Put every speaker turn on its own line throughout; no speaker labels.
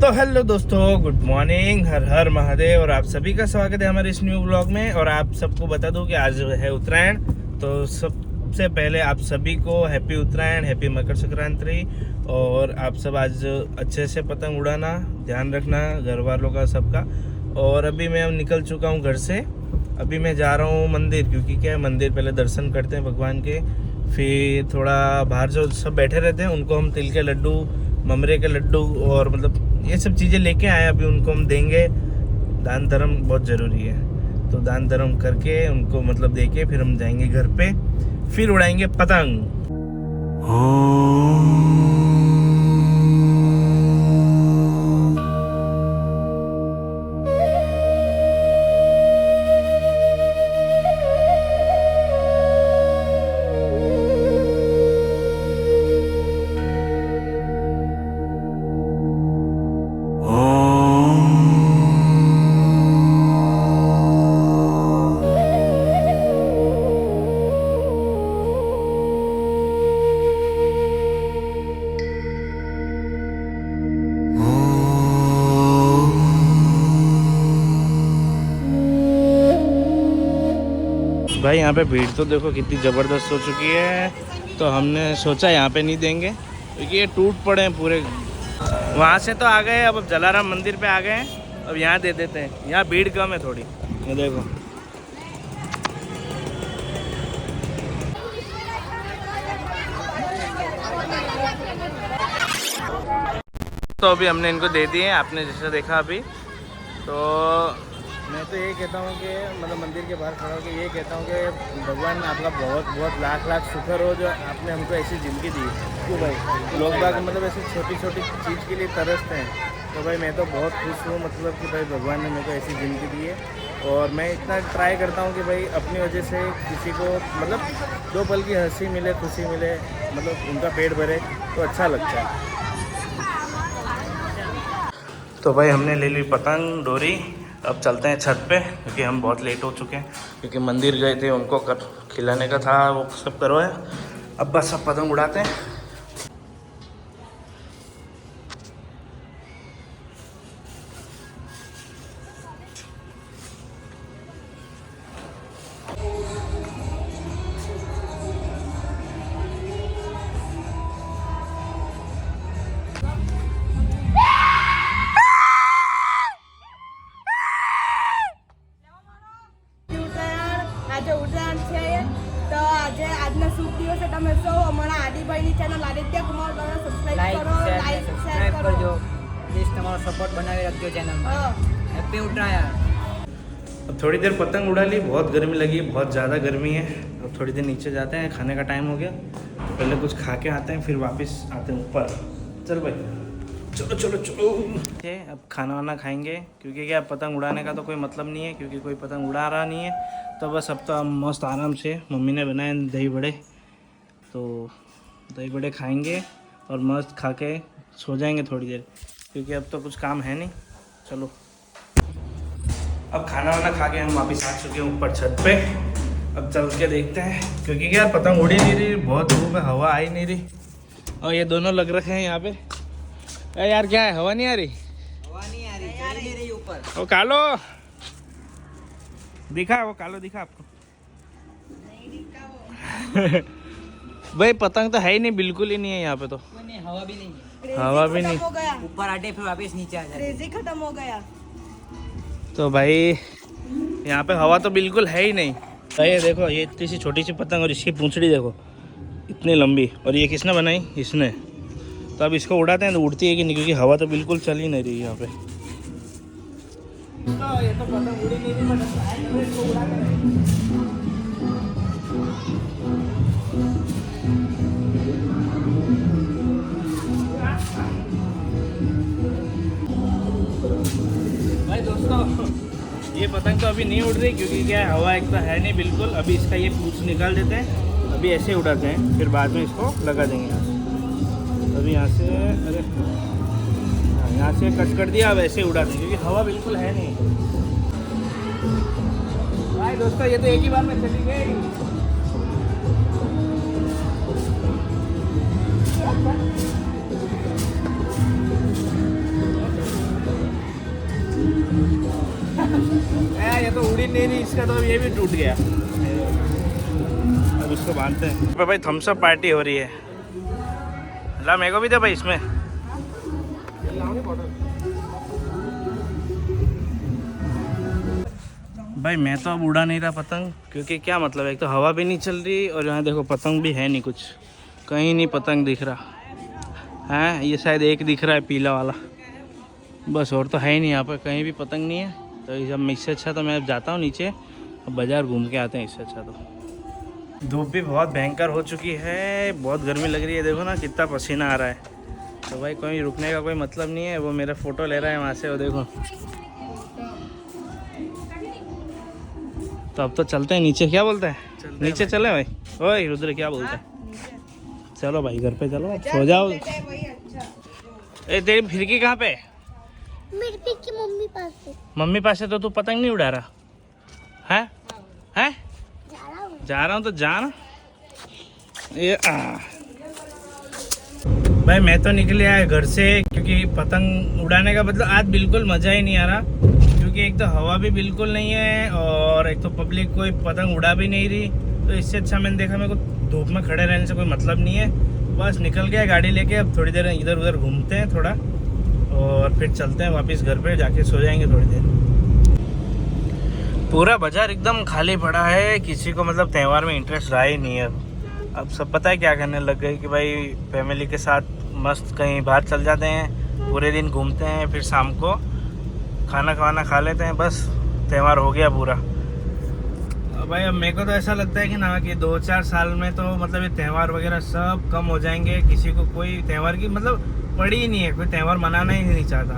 तो हेलो दोस्तों, good morning, हर हर महादेव। और आप सभी का स्वागत है हमारे इस न्यू ब्लॉग में। और आप सबको बता दूं कि आज है उत्तरायण। तो सबसे पहले आप सभी को हैप्पी उत्तरायण, हैप्पी मकर संक्रांति। और आप सब आज अच्छे से पतंग उड़ाना, ध्यान रखना घर वालों का, सबका। और अभी मैं निकल चुका हूँ घर से। अभी मैं जा रहा हूँ मंदिर, क्योंकि क्या है, मंदिर पहले दर्शन करते हैं भगवान के, फिर थोड़ा बाहर जो सब बैठे रहते हैं उनको हम तिल के लड्डू, ममरे के लड्डू और मतलब ये सब चीज़ें लेके आए। अभी उनको हम देंगे। दान धर्म बहुत ज़रूरी है, तो दान धर्म करके उनको मतलब दे के फिर हम जाएंगे घर पे, फिर उड़ाएंगे पतंग। भाई यहाँ पे भीड़ तो देखो कितनी ज़बरदस्त हो चुकी है। तो हमने सोचा यहाँ पे नहीं देंगे, क्योंकि ये टूट पड़े हैं पूरे। वहाँ से तो आ गए, अब जलाराम मंदिर पे आ गए हैं, अब यहाँ दे देते हैं। यहाँ भीड़ कम है थोड़ी, ये देखो। तो अभी हमने इनको दे दिए, आपने जैसा देखा अभी। तो मैं तो ये कहता हूँ कि मतलब मंदिर के बाहर खड़ा होकर ये कहता हूँ कि भगवान आपका बहुत बहुत लाख लाख शुक्र हो जो आपने हमको ऐसी ज़िंदगी दी। क्यों भाई, लोग बाग मतलब ऐसी छोटी छोटी चीज़ के लिए तरसते हैं। तो भाई मैं तो बहुत खुश हूँ, मतलब कि भाई भगवान ने मेरे को ऐसी ज़िंदगी दी है। और मैं इतना ट्राई करता हूँ कि भाई अपनी वजह से किसी को मतलब 2 पल की हंसी मिले, खुशी मिले, मतलब उनका पेट भरे तो अच्छा लगता है। तो भाई हमने ले ली पतंग, डोरी। अब चलते हैं छत पे, क्योंकि हम बहुत लेट हो चुके हैं, क्योंकि मंदिर गए थे, उनको खिलाने का था, वो सब करवाया। अब बस सब पतंग उड़ाते हैं।
આજનો શુભ દિવસ તમે સૌ અમારા આદિભાઈની ચેનલ આદિત્ય કુમાર દ્વારા સબસ્ક્રાઇબ કરો, લાઈક શેર કરજો, પ્લીઝ તમારો સપોર્ટ બનાવી રાખજો ચેનલ में। हैप्पी उत्तरायण।
अब थोड़ी देर पतंग उड़ा ली, बहुत गर्मी लगी, बहुत ज़्यादा गर्मी है। अब थोड़ी देर नीचे जाते हैं, खाने का टाइम हो गया, तो पहले कुछ खा के आते हैं, फिर वापस आते हैं ऊपर। चल भाई, चलो चलो चलो। अब खाना वाना खाएंगे, क्योंकि क्या पतंग उड़ाने का तो कोई मतलब नहीं है, क्योंकि कोई पतंग उड़ा रहा नहीं है। तो बस अब तो हम मस्त आराम से, मम्मी ने बनाए दही बड़े, तो दही बड़े खाएंगे और मस्त खा के सो जाएंगे थोड़ी देर, क्योंकि अब तो कुछ काम है नहीं। चलो अब खाना वाना खा के हम वापस आ चुके हैं ऊपर छत पे। अब चल के देखते हैं, क्योंकि क्या पतंग उड़ी नहीं रही, बहुत धूप है, हवा आ ही नहीं रही। और ये दोनों लग रखे हैं यहाँ पे। यार क्या है, हवा नहीं आ रही?
हवा नहीं आ रही, जा नहीं रही ऊपर।
वो कालो दिखा, वो कालो दिखा आपको?
नहीं दिखता वो।
भाई पतंग तो है ही नहीं, बिल्कुल ही नहीं है यहाँ पे तो।
नहीं, हवा भी नहीं है।
हवा भी नहीं,
हो गया ऊपर आटे फिर वापस नीचे आ जाए, क्रेजी खत्म हो गया। तो
भाई यहाँ पे हवा तो बिल्कुल है ही नहीं। तो ये देखो, ये इतनी सी छोटी सी पतंग और इसकी पूंछड़ी देखो इतनी लंबी, और ये किसने बनाई? इसने। तो अब इसको उड़ाते हैं तो उड़ती है कि नहीं, क्योंकि हवा तो बिल्कुल चल ही नहीं रही यहाँ पे। तो ये तो पतंग उड़ी नहीं रही, इसको उड़ाते हैं। भाई दोस्तों, ये पतंग तो अभी नहीं उड़ रही, क्योंकि क्या है, हवा एक तो है नहीं बिल्कुल। अभी इसका ये पूंछ निकाल देते हैं, अभी ऐसे उड़ाते हैं, फिर बाद में इसको लगा देंगे यहाँ से। अभी यहाँ से, अरे यहाँ से कट कर दिया, अब ऐसे उड़ा दें, क्योंकि हवा बिल्कुल है नहीं। भाई दोस्तों, ये तो एक ही बार में चली गई। ये तो उड़ी नहीं, इसका तो ये भी टूट गया। अब उसको बांधते हैं। भाई थम्स अप पार्टी हो रही है। ला मेरे को भी दे भाई इसमें। भाई मैं तो अब उड़ा नहीं रहा पतंग, क्योंकि क्या मतलब है, एक तो हवा भी नहीं चल रही और यहाँ देखो पतंग भी है नहीं, कुछ कहीं नहीं पतंग दिख रहा है। ये शायद एक दिख रहा है पीला वाला, बस, और तो है ही नहीं यहाँ पर कहीं भी पतंग नहीं है। तो जब इससे अच्छा तो मैं अब जाता हूँ नीचे, अब बाज़ार घूम के आते हैं इससे अच्छा। तो धूप भी बहुत भयंकर हो चुकी है, बहुत गर्मी लग रही है, देखो ना कितना पसीना आ रहा है। तो भाई कोई रुकने का कोई मतलब नहीं है। वो मेरा फ़ोटो ले रहा है वहाँ से, वो देखो। तो अब तो चलते हैं नीचे, क्या बोलते हैं, नीचे चले भाई। ओए रुद्र क्या बोलते हैं, चलो भाई घर पे चलो, सो जाओ। ए तेरी फिरकी कहाँ पे?
मेरी की मम्मी पास है।
मम्मी पास है तो तू पतंग नहीं उड़ा रहा है? हैं? जा रहा हूँ तो जाना। ये भाई मैं तो निकले आया घर से, क्योंकि पतंग उड़ाने का मतलब आज बिल्कुल मज़ा ही नहीं आ रहा, क्योंकि एक तो हवा भी बिल्कुल नहीं है और एक तो पब्लिक कोई पतंग उड़ा भी नहीं रही। तो इससे अच्छा मैंने देखा मेरे को धूप में खड़े रहने से कोई मतलब नहीं है, बस निकल गया गाड़ी लेके। अब थोड़ी देर इधर उधर घूमते हैं थोड़ा और फिर चलते हैं वापस घर पे, जाके सो जाएंगे थोड़ी देर। पूरा बाजार एकदम खाली पड़ा है, किसी को मतलब त्यौहार में इंटरेस्ट रहा ही नहीं है। अब सब पता है क्या करने लग गए कि भाई फैमिली के साथ मस्त कहीं बाहर चल जाते हैं, पूरे दिन घूमते हैं, फिर शाम को खाना खा लेते हैं, बस त्यौहार हो गया पूरा। भाई अब मेरे को तो ऐसा लगता है कि ना कि 2-4 साल में तो मतलब ये त्यौहार वगैरह सब कम हो जाएंगे, किसी को कोई त्यौहार की मतलब पड़ी ही नहीं है, कोई त्यौहार मनाना ही नहीं चाहता।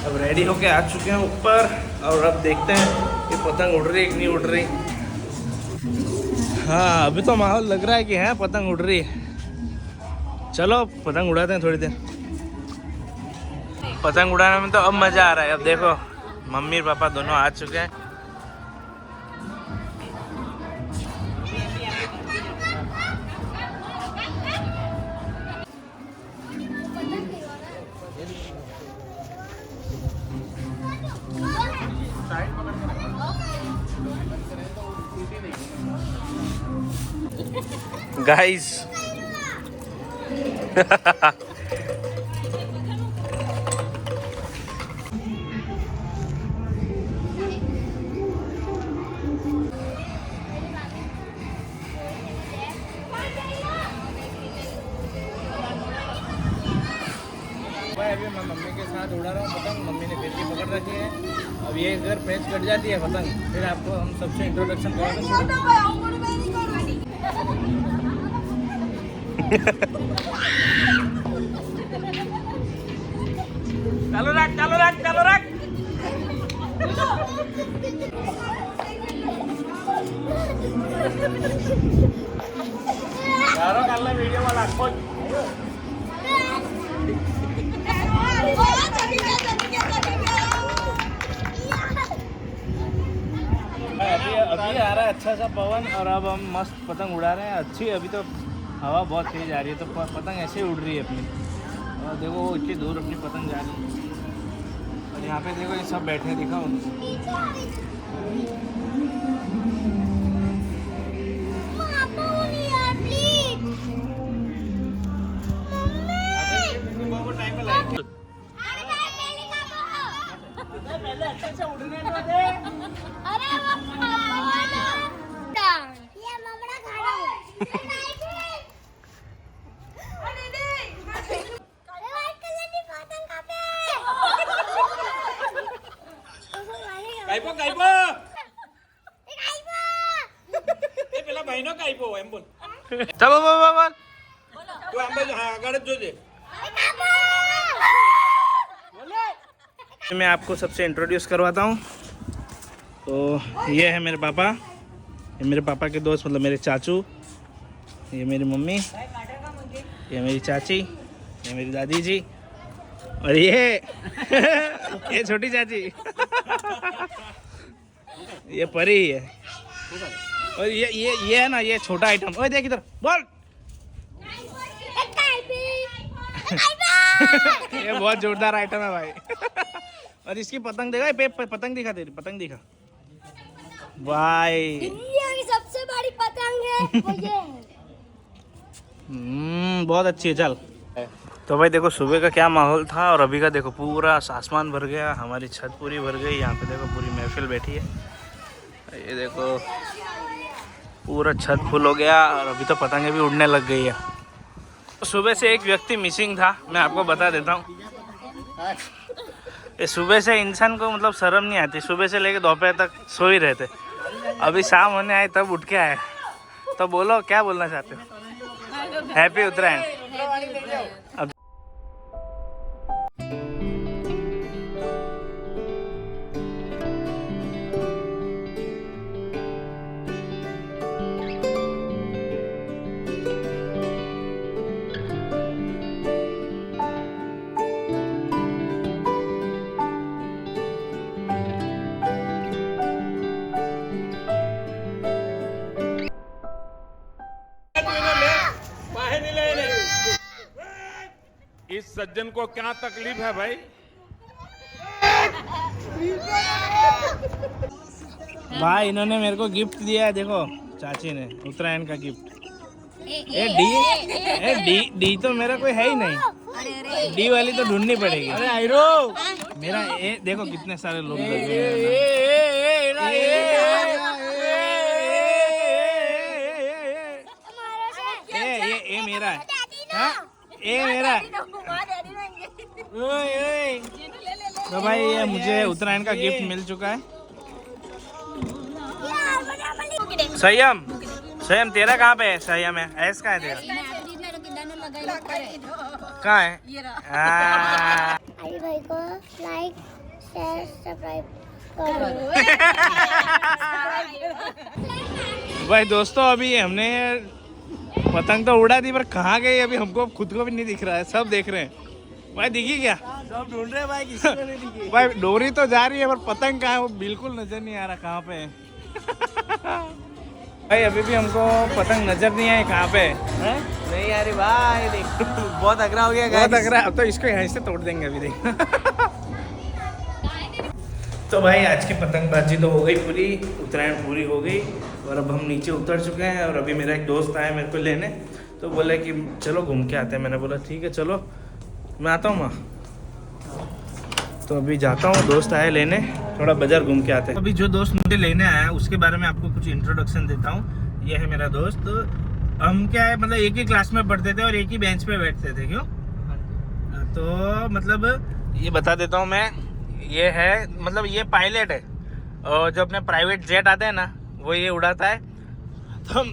अब रेडी होके आ चुके हैं ऊपर और अब देखते हैं कि पतंग उड़ रही है कि नहीं उड़ रही। हाँ अभी तो माहौल लग रहा है कि है पतंग उड़ रही है। चलो पतंग उड़ाते हैं थोड़ी देर। पतंग उड़ाने में तो अब मज़ा आ रहा है। अब देखो मम्मी और पापा दोनों आ चुके हैं। गाइस अभी मैं मम्मी के साथ उड़ा रहा हूँ पतंग, मम्मी ने फिर भी पकड़ रखी है। अब ये अगर पैच कट जाती है पतंग, फिर आपको हम सबसे इंट्रोडक्शन कराते चालू रख चालू रख चालू रख। वीडियो वाला अभी आ रहा है अच्छा सा पवन और अब हम मस्त पतंग उड़ा रहे हैं। अच्छी अभी तो हवा बहुत तेज आ रही है, तो पतंग ऐसे ही उड़ रही है अपनी। और देखो वो इतनी दूर अपनी पतंग जा रही है और यहाँ पे देखो ये सब बैठे दिखा उनको। अच्छे से उड़ने तो दे। કાઈપો કાઈપો એ પેલા ભાઈનો કાઈપો એમ બોલ ચાલો બોલ બોલ તું આમ બાજુ હા આગળ જ જોજે मैं आपको सबसे इंट्रोड्यूस करवाता हूँ। तो ये है मेरे पापा, ये मेरे पापा के दोस्त मतलब मेरे चाचू, ये मेरी मम्मी, ये मेरी चाची, ये मेरी दादी जी और ये छोटी चाची ये परी है और ये है ना, ये छोटा आइटम। ओए देख इधर बोल ये बहुत जोरदार आइटम है भाई। और इसकी पतंग देखा, पतंग दिखा, तेरी पतंग दिखा भाई।
दुनिया की सबसे बड़ी पतंग है वो ये है।
बहुत अच्छी है। चल तो भाई देखो सुबह का क्या माहौल था और अभी का देखो, पूरा आसमान भर गया, हमारी छत पूरी भर गई। यहाँ पे देखो पूरी महफिल बैठी है, ये देखो पूरा छत फुल हो गया और अभी तो पतंगें भी उड़ने लग गई है। सुबह से एक व्यक्ति मिसिंग था, मैं आपको बता देता हूँ। ये सुबह से इंसान को मतलब शर्म नहीं आती, सुबह से लेके दोपहर तक सो ही रहते, अभी शाम होने आए तब उठ के आए। तो बोलो क्या बोलना चाहते हो? हैप्पी उत्तरायण। अब
इस सज्जन को क्या तकलीफ है भाई?
भाई इन्होंने मेरे को गिफ्ट दिया है, देखो चाची ने उत्तरायण का गिफ्ट। डी तो मेरा कोई है ही नहीं, डी वाली तो ढूंढनी पड़ेगी। अरे आयरो मेरा ए देखो कितने सारे लोग लगे ये मेरा है, ये मेरा है। तो भाई ये मुझे उत्तरायण का गिफ्ट मिल चुका है। संयम संयम तेरा कहाँ पे है? संयम है, ऐस कहाँ है तेरा? कहाँ है?
आदि भाई को लाइक शेयर सब्सक्राइब करो।
भाई दोस्तों अभी हमने पतंग तो उड़ा दी, पर कहाँ गई अभी हमको खुद को भी नहीं दिख रहा है, सब देख रहे हैं। भाई दिखी क्या? सब ढूंढ रहे हैं भाई, किसी को नहीं दिखी। भाई डोरी तो जा रही है पर पतंग कहाँ है वो बिल्कुल नजर नहीं आ रहा कहाँ पे है। भाई अभी भी हमको पतंग नजर नहीं आई कहाँ पे है?
नहीं यार भाई देख बहुत अगरा हो गया,
बहुत अगरा। अब तो इसको यहाँ से तोड़ देंगे अभी, देख। तो भाई आज की पतंगबाजी तो हो गई पूरी, उत्तरायण पूरी हो गई और अब हम नीचे उतर चुके हैं। और अभी मेरा एक दोस्त आया मेरे को लेने, तो बोला कि चलो घूम के आते हैं। मैंने बोला ठीक है चलो, मैं आता हूँ माँ। तो अभी जाता हूँ, दोस्त आया लेने, थोड़ा बाजार घूम के आते हैं। अभी जो दोस्त मुझे लेने आया उसके बारे में आपको कुछ इंट्रोडक्शन देता हूँ। ये है मेरा दोस्त। हम क्या है मतलब एक ही क्लास में पढ़ते थे और एक ही बेंच पे बैठते थे। क्यों? तो मतलब ये बता देता हूँ मैं, ये है मतलब ये पायलट है और जो अपने प्राइवेट जेट आते हैं ना वो ये उड़ाता है। तो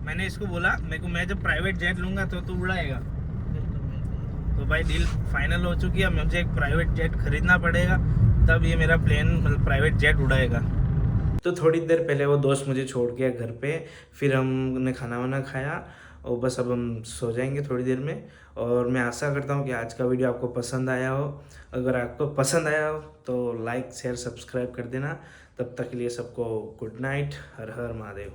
मैंने इसको बोला मेरे को, मैं जब प्राइवेट जेट लूँगा तो तू उड़ाएगा। तो भाई डील फाइनल हो चुकी है, मुझे एक प्राइवेट जेट खरीदना पड़ेगा, तब ये मेरा प्लेन मतलब प्राइवेट जेट उड़ाएगा। तो थोड़ी देर पहले वो दोस्त मुझे छोड़ गया घर पे, फिर हमने खाना वाना खाया और बस अब हम सो जाएंगे थोड़ी देर में। और मैं आशा करता हूँ कि आज का वीडियो आपको पसंद आया हो। अगर आपको पसंद आया हो तो लाइक शेयर सब्सक्राइब कर देना। तब तक के लिए सबको गुड नाइट, हर हर महादेव।